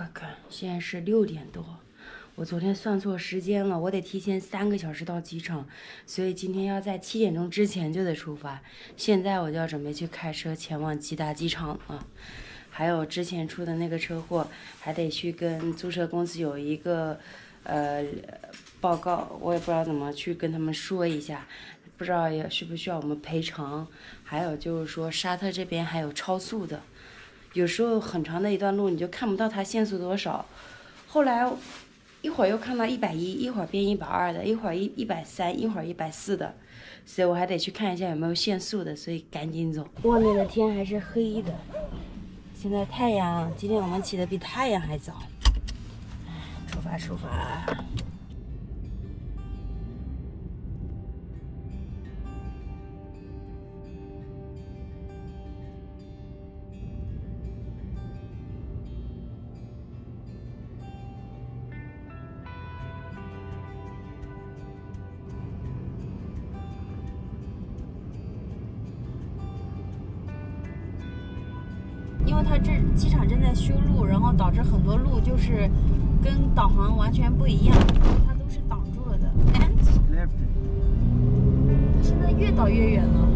快看，现在是6点多。我昨天算错时间了，我得提前3个小时到机场，所以今天要在7点钟之前就得出发。现在我就要准备去开车前往吉达机场了。还有之前出的那个车祸，还得去跟租车公司有一个报告，我也不知道怎么去跟他们说一下，不知道也需不需要我们赔偿。还有就是说沙特这边还有超速的，有时候很长的一段路你就看不到它限速多少，后来一会儿又看到110，一会儿变120的，一会儿130，一会儿140的，所以我还得去看一下有没有限速的，所以赶紧走。外面的天还是黑的，现在太阳，今天我们起的比太阳还早。出发出发。因为它这机场正在修路，然后导致很多路就是跟导航完全不一样，它都是挡住了的。它现在越导越远了，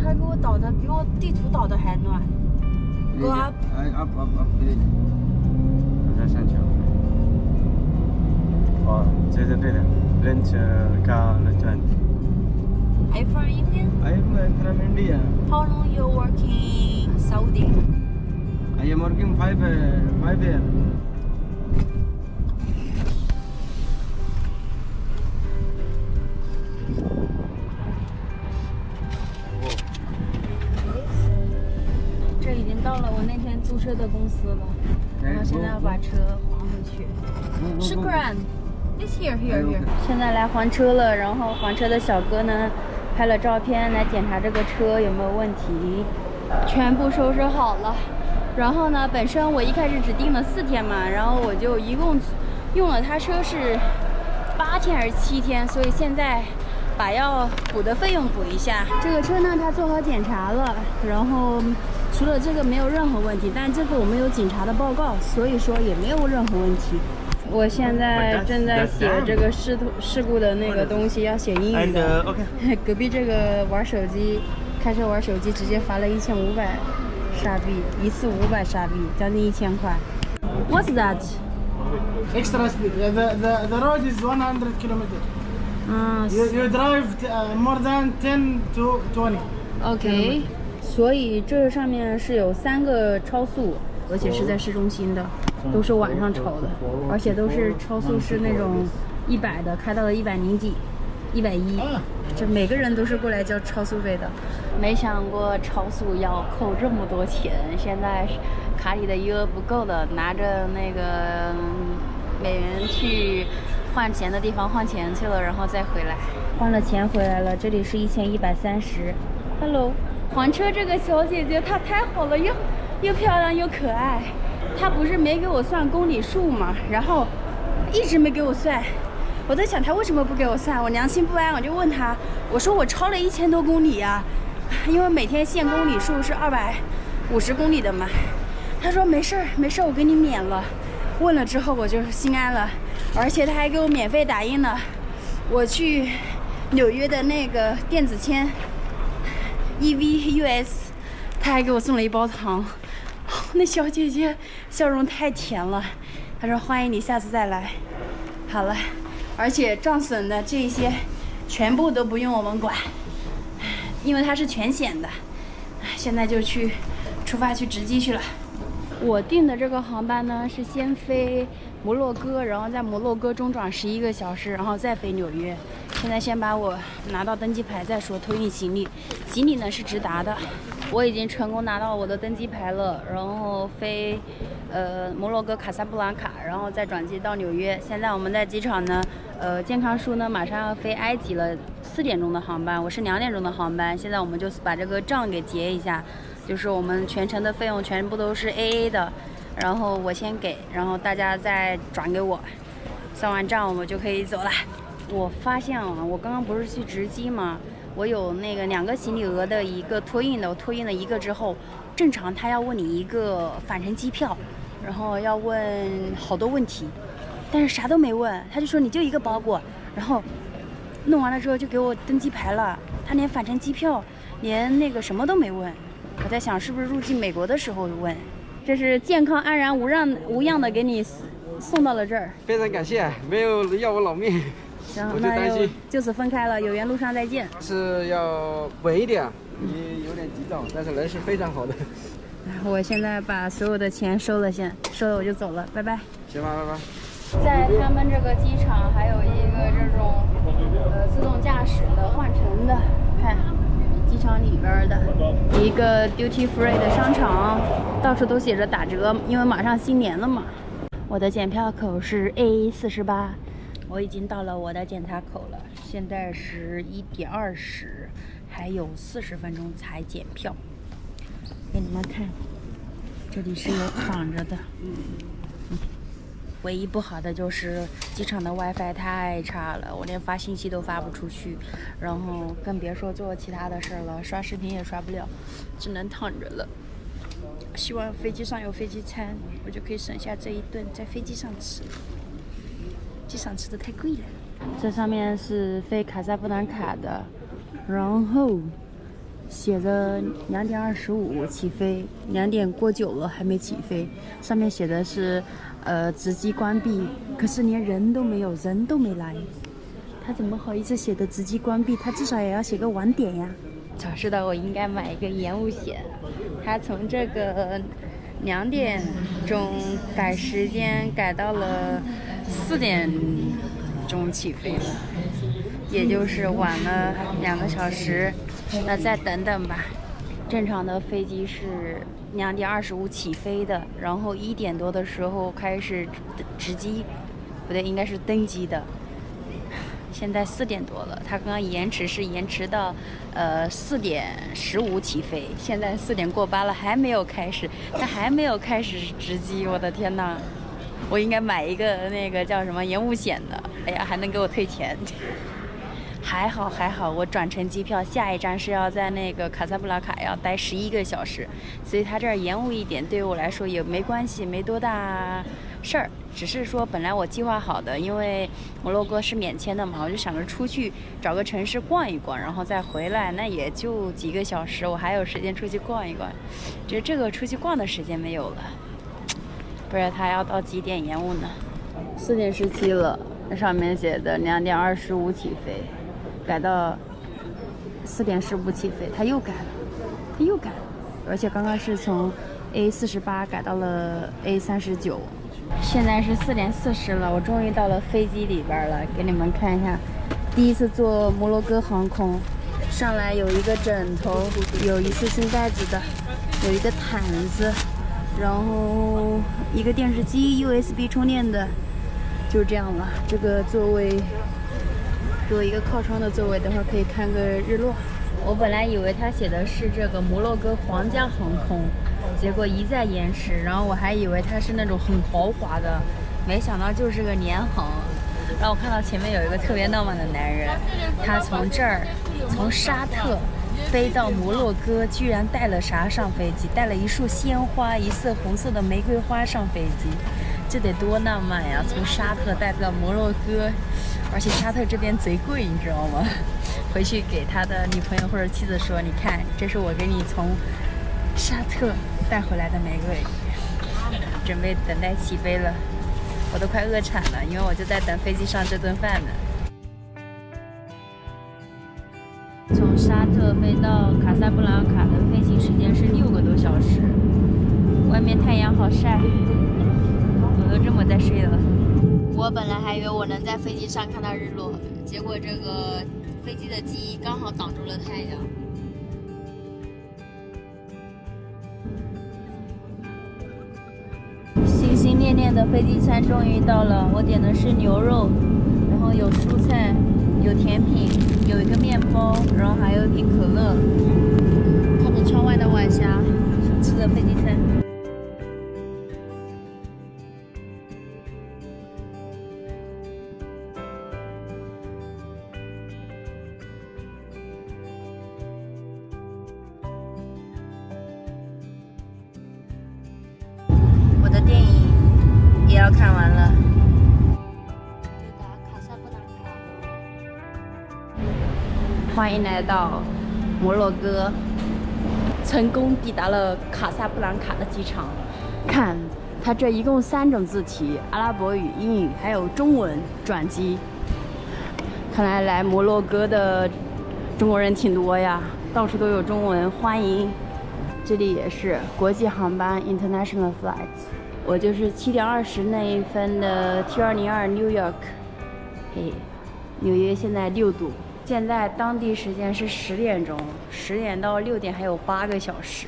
它给我导的比我地图导的还乱。Go up。up。我在上去。哦，这是对的。Lunch car lunch. Are you from India? I am from India. How long you working in Saudi? I am working 5 years.这已经到了我那天租车的公司了，然后现在要把车还回去。Shukran. It's here. 现在来还车了，然后还车的小哥呢拍了照片来检查这个车有没有问题，全部收拾好了。然后呢，本身我一开始只订了4天嘛，然后我就一共用了他车是8天还是7天，所以现在把要补的费用补一下。这个车呢，他做好检查了，然后除了这个没有任何问题，但这个我们有警察的报告，所以说也没有任何问题。我现在正在写这个事故的那个东西，要写英语的。隔壁这个玩手机，开车玩手机，直接罚了1500沙币，一次500沙币，将近1000块。What's that? Extra speed. The road is 100 kilometers. You drive more than 10 to 20. OK. 所以这上面是有3个超速，而且是在市中心的。都是晚上超的，而且都是超速是那种100的，开到了100几、110，这每个人都是过来交超速费的。没想过超速要扣这么多钱，现在卡里的余额不够了，拿着那个美元去换钱的地方换钱去了，然后再回来。换了钱回来了，这里是1130。Hello， 还车这个小姐姐她太好了，又漂亮又可爱。他不是没给我算公里数嘛，然后一直没给我算，我在想他为什么不给我算，我良心不安，我就问他，我说我超了1000多公里啊，因为每天限公里数是250公里的嘛。他说没事儿，我给你免了。问了之后我就心安了，而且他还给我免费打印了我去纽约的那个电子签 EVUS， 他还给我送了一包糖。那小姐姐笑容太甜了，她说欢迎你下次再来。好了，而且撞损的这些全部都不用我们管，因为它是全险的。现在就出发去值机去了。我订的这个航班呢是先飞摩洛哥，然后在摩洛哥中转11个小时，然后再飞纽约。现在先把我拿到登机牌再说，托运行李。行李呢是直达的。我已经成功拿到我的登机牌了，然后飞摩洛哥卡萨布兰卡，然后再转机到纽约。现在我们在机场呢，健康叔呢马上要飞埃及了，4点钟的航班，我是2点钟的航班。现在我们就把这个账给结一下，就是我们全程的费用全部都是 AA 的，然后我先给，然后大家再转给我，算完账我们就可以走了。我发现啊，我刚刚不是去值机吗？我有那个2个行李额的一个托运的，我托运了1个之后，正常他要问你一个返程机票，然后要问好多问题，但是啥都没问，他就说你就一个包裹，然后弄完了之后就给我登机牌了，他连返程机票，连那个什么都没问。我在想是不是入境美国的时候问。这是健康安然无恙的给你送到了这儿，非常感谢，没有要我老命。行，我就担心就此分开了，有缘路上再见。是要稳一点，也有点急躁，但是人是非常好的。我现在把所有的钱收了收了我就走了，拜拜。行吧，拜拜。在他们这个机场还有一个这种自动驾驶的换乘的，看机场里边的一个 duty free 的商场，到处都写着打折，因为马上新年了嘛。我的检票口是 A48， 我已经到了我的检查口了，现在是1点20，还有40分钟才检票。给你们看，这里是有躺着的。唯一不好的就是机场的 WiFi 太差了，我连发信息都发不出去，然后更别说做其他的事了，刷视频也刷不了，只能躺着了。希望飞机上有飞机餐，我就可以省下这一顿在飞机上吃。机场吃的太贵了。这上面是飞卡萨布兰卡的，然后写着2点25起飞，2点过9了还没起飞。上面写的是值机关闭，可是连人都没有，人都没来，他怎么好意思写的值机关闭？他至少也要写个晚点呀。早知道我应该买一个延误险。他从这个2点钟改时间改到了4点钟起飞了，也就是晚了2个小时。那再等等吧。正常的飞机是2点25起飞的，然后1点多的时候开始值机，不对，应该是登机的。现在4点多了，它刚刚延迟到4点15起飞，现在4点过8了，还没有开始，它还没有开始值机，我的天哪！我应该买一个那个叫什么延误险的，哎呀，还能给我退钱。还好，我转乘机票，下一站是要在那个卡萨布兰卡要待11个小时，所以它这儿延误一点对于我来说也没关系，没多大事儿。只是说本来我计划好的，因为摩洛哥是免签的嘛，我就想着出去找个城市逛一逛，然后再回来，那也就几个小时，我还有时间出去逛一逛。只是这个出去逛的时间没有了，不知道它要到几点延误呢？4点17了，那上面写的2点25起飞。改到4点15起飞，他又改了，而且刚刚是从 A48 改到了 A39， 现在是4点40了，我终于到了飞机里边了，给你们看一下，第一次坐摩洛哥航空，上来有一个枕头，有一次性盖子的，有一个毯子，然后一个电视机 USB 充电的，就这样了。这个座位给我一个靠窗的座位，等会儿可以看个日落。我本来以为它写的是这个摩洛哥皇家航空，结果一再延迟，然后我还以为它是那种很豪华的，没想到就是个联航。然后我看到前面有一个特别浪漫的男人，他从这儿从沙特飞到摩洛哥，居然带了啥上飞机？带了一束鲜花，一束红色的玫瑰花上飞机，这得多浪漫呀！从沙特带到摩洛哥。而且沙特这边贼贵，你知道吗？回去给他的女朋友或者妻子说，你看，这是我给你从沙特带回来的玫瑰，准备等待起飞了。我都快饿惨了，因为我就在等飞机上这顿饭呢。从沙特飞到卡萨布兰卡的飞行时间是6个多小时，外面太阳好晒，我都这么在睡了。我本来还以为我能在飞机上看到日落，结果这个飞机的机翼刚好挡住了太阳。心心念念的飞机餐终于到了，我点的是牛肉，然后有蔬菜，有甜品，有一个面包，然后还有一瓶可乐。看着窗外的晚霞，吃着飞机餐。要看完了。欢迎来到摩洛哥，成功抵达了卡萨布兰卡的机场。看，它这一共3种字体：阿拉伯语、英语还有中文转机。看来来摩洛哥的中国人挺多呀，到处都有中文，欢迎。这里也是国际航班 （International Flights）。我就是7点20那一分的 T202 New York。嘿，纽约现在6度。现在当地时间是10点钟，10点到6点还有8个小时。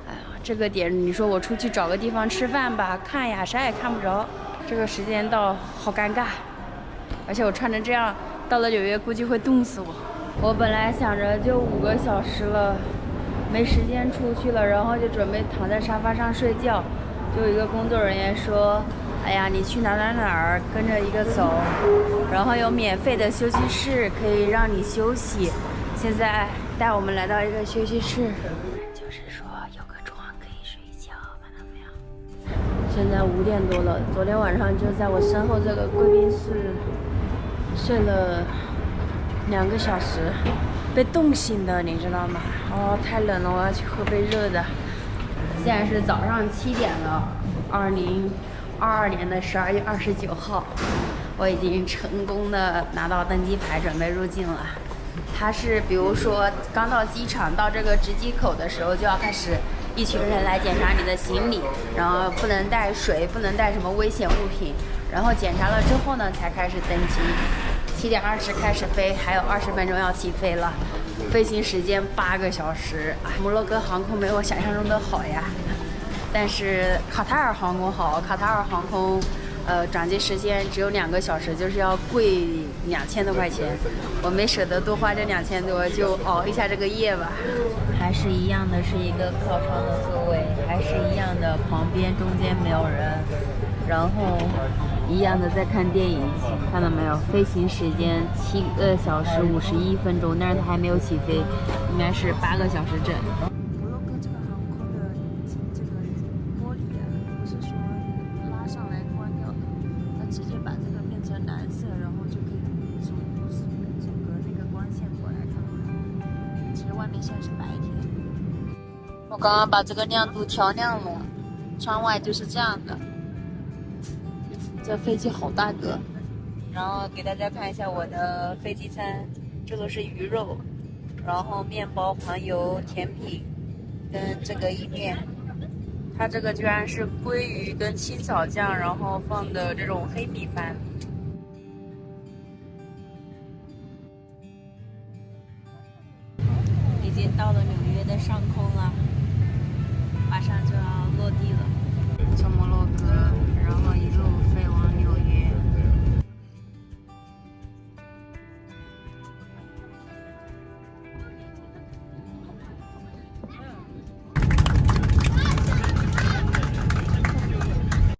哎呀，这个点你说我出去找个地方吃饭吧，看呀啥也看不着。这个时间到好尴尬，而且我穿成这样到了纽约估计会冻死我。我本来想着就5个小时了，没时间出去了，然后就准备躺在沙发上睡觉。就有一个工作人员说：“哎呀，你去哪儿，跟着一个走，然后有免费的休息室可以让你休息。”现在带我们来到一个休息室，就是说有个床可以睡觉，看到没有？现在5点多了，昨天晚上就在我身后这个贵宾室睡了2个小时，被冻醒的，你知道吗？哦，太冷了，我要去喝杯热的。现在是早上7点了，2022年的12月29号，我已经成功的拿到登机牌，准备入境了。它是比如说刚到机场到这个值机口的时候，就要开始一群人来检查你的行李，然后不能带水，不能带什么危险物品，然后检查了之后呢，才开始登机。7点20开始飞，还有20分钟要起飞了，飞行时间8个小时。摩洛哥航空没我想象中的好呀，但是卡塔尔航空好，卡塔尔航空转机时间只有2个小时，就是要贵2000多块钱，我没舍得多花这2000多，就熬一下这个夜吧。还是一样的，是一个靠窗的座位，还是一样的，旁边中间没有人，然后一样的在看电影，看到没有？飞行时间7个小时51分钟，但是它还没有起飞，应该是8个小时整。摩洛哥这个航空的这个玻璃啊，不是说拉上来关掉的，它直接把这个变成蓝色，然后就可以阻隔那个光线过来，看到没？其实外面现在是白天。我刚刚把这个亮度调亮了，窗外就是这样的。这飞机好大个，然后给大家看一下我的飞机餐，这个是鱼肉，然后面包、黄油、甜品，跟这个意面。它这个居然是鲑鱼跟青草酱，然后放的这种黑米饭。已经到了纽约的上空了，马上就要落